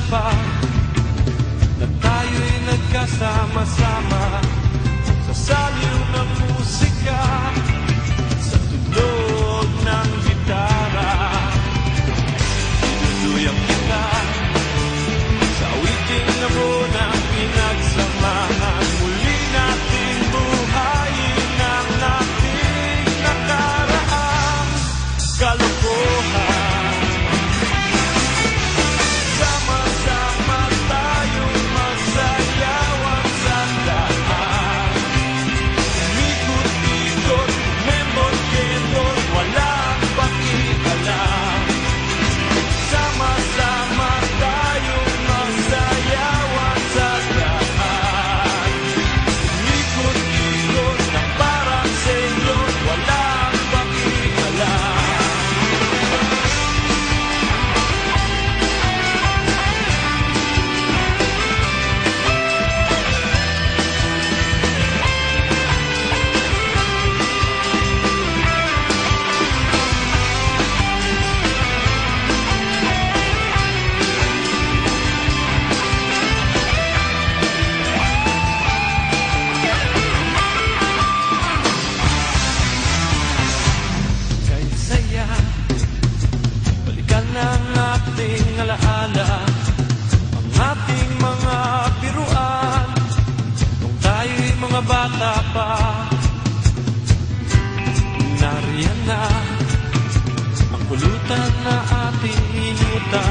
pa na tayo'y nagkasama-sama sa saliw ng musika, sa tunog ng gitara. Tinutuyang kita sa awiting na munang pinagsamahan. Muli nating buhayin ang ating nakaraang kalokohan. Alaala ang ating mga biruan nung tayo'y mga bata pa. Nariyan na ang pulutan na ating inutan.